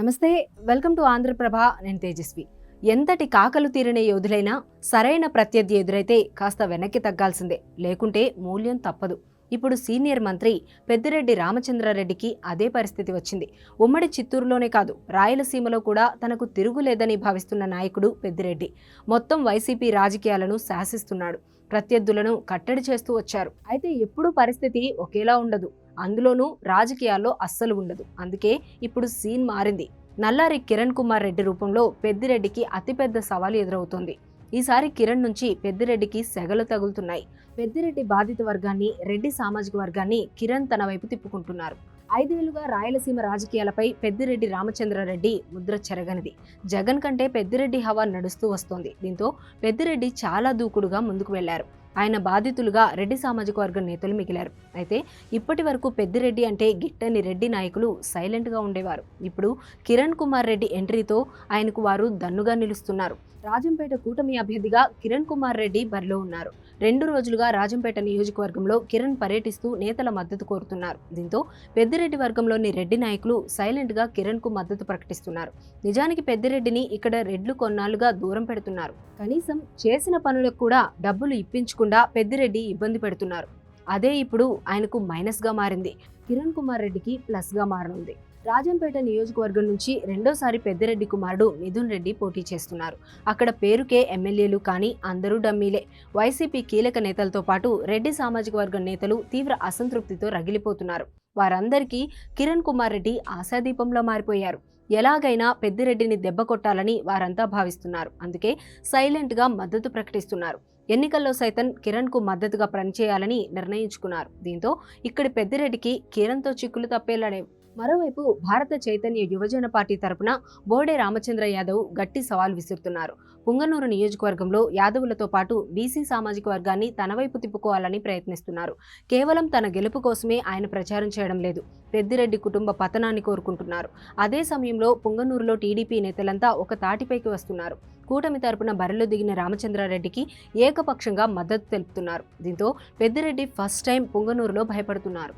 నమస్తే, welcome to Andhraprabha. నేను తేజస్వి. ఎంతటి కాకలు తీరని యోధులైనా సరైన ప్రత్యర్థి ఎదురైతే కాస్త వెనక్కి తగ్గాల్సిందే, లేకుంటే మూల్యం తప్పదు. ఇప్పుడు సీనియర్ మంత్రి పెద్దిరెడ్డి రామచంద్రారెడ్డికి అదే పరిస్థితి వచ్చింది. ఉమ్మడి చిత్తూరులోనే కాదు, రాయలసీమలో కూడా తనకు తిరుగులేదని భావిస్తున్న నాయకుడు పెద్దిరెడ్డి మొత్తం వైసీపీ రాజకీయాలను శాసిస్తున్నాడు. ప్రత్యర్థులను కట్టడి చేస్తూ వచ్చారు. అయితే ఎప్పుడూ పరిస్థితి ఒకేలా ఉండదు, అందులోనూ రాజకీయాల్లో అస్సలు ఉండదు. అందుకే ఇప్పుడు సీన్ మారింది. నల్లారి కిరణ్ కుమార్ రెడ్డి రూపంలో పెద్దిరెడ్డికి అతిపెద్ద సవాలు ఎదురవుతోంది. ఈసారి కిరణ్ నుంచి పెద్దిరెడ్డికి సెగలు తగులుతున్నాయి. పెద్దిరెడ్డి బాధిత వర్గాన్ని, రెడ్డి సామాజిక వర్గాన్ని కిరణ్ తన వైపు తిప్పుకుంటున్నారు. 5 ఏళ్లుగా రాయలసీమ రాజకీయాలపై పెద్దిరెడ్డి రామచంద్రారెడ్డి ముద్ర చెరగనిది. జగన్ కంటే పెద్దిరెడ్డి హవా నడుస్తూ వస్తోంది. దీంతో పెద్దిరెడ్డి చాలా దూకుడుగా ముందుకు వెళ్లారు. ఆయన బాధితులుగా రెడ్డి సామాజిక వర్గం నేతలు మిగిలారు. అయితే ఇప్పటి వరకు పెద్దిరెడ్డి అంటే గిట్టని రెడ్డి నాయకులు సైలెంట్గా ఉండేవారు. ఇప్పుడు కిరణ్ కుమార్ రెడ్డి ఎంట్రీతో ఆయనకు వారు దన్నుగా నిలుస్తున్నారు. రాజంపేట కూటమి అభ్యర్థిగా కిరణ్ కుమార్ రెడ్డి బరిలో ఉన్నారు. 2 రోజులుగా రాజంపేట నియోజకవర్గంలో కిరణ్ పర్యటిస్తూ నేతల మద్దతు కోరుతున్నారు. దీంతో పెద్దిరెడ్డి వర్గంలోని రెడ్డి నాయకులు సైలెంట్ గా కిరణ్ కు మద్దతు ప్రకటిస్తున్నారు. నిజానికి పెద్దిరెడ్డిని ఇక్కడ రెడ్లు కొన్నాళ్లుగా దూరం పెడుతున్నారు. కనీసం చేసిన పనులకు కూడా డబ్బులు ఇప్పించకుండా పెద్దిరెడ్డి ఇబ్బంది పెడుతున్నారు. అదే ఇప్పుడు ఆయనకు మైనస్ గా మారింది. కిరణ్ కుమార్ రెడ్డికి ప్లస్ గా మారనుంది. రాజంపేట నియోజకవర్గం నుంచి రెండోసారి పెద్దిరెడ్డి కుమారుడు మిథున్ రెడ్డి పోటీ చేస్తున్నారు. అక్కడ పేరుకే ఎమ్మెల్యేలు, కానీ అందరూ డమ్మీలే. వైసీపీ కీలక నేతలతో పాటు రెడ్డి సామాజిక వర్గం నేతలు తీవ్ర అసంతృప్తితో రగిలిపోతున్నారు. వారందరికీ కిరణ్ కుమార్ రెడ్డి ఆశాదీపంలో మారిపోయారు. ఎలాగైనా పెద్దిరెడ్డిని దెబ్బ కొట్టాలని వారంతా భావిస్తున్నారు. అందుకే సైలెంట్ గా మద్దతు ప్రకటిస్తున్నారు. ఎన్నికల్లో సైతం కిరణ్ కు మద్దతుగా పనిచేయాలని నిర్ణయించుకున్నారు. దీంతో ఇక్కడి పెద్దిరెడ్డికి కిరణ్తో చిక్కులు తప్పేలాడేవి. మరోవైపు భారత చైతన్య యువజన పార్టీ తరపున బోడే రామచంద్ర యాదవ్ గట్టి సవాల్ విసురుతున్నారు. పుంగనూరు నియోజకవర్గంలో యాదవులతో పాటు బీసీ సామాజిక వర్గాన్ని తన వైపు తిప్పుకోవాలని ప్రయత్నిస్తున్నారు. కేవలం తన గెలుపు కోసమే ఆయన ప్రచారం చేయడం లేదు, పెద్దిరెడ్డి కుటుంబ పతనాన్ని కోరుకుంటున్నారు. అదే సమయంలో పుంగనూరులో టీడీపీ నేతలంతా ఒక తాటిపైకి వస్తున్నారు. కూటమి తరపున బరిలో దిగిన రామచంద్రారెడ్డికి ఏకపక్షంగా మద్దతు తెలుపుతున్నారు. దీంతో పెద్దిరెడ్డి ఫస్ట్ టైం పుంగనూరులో భయపడుతున్నారు.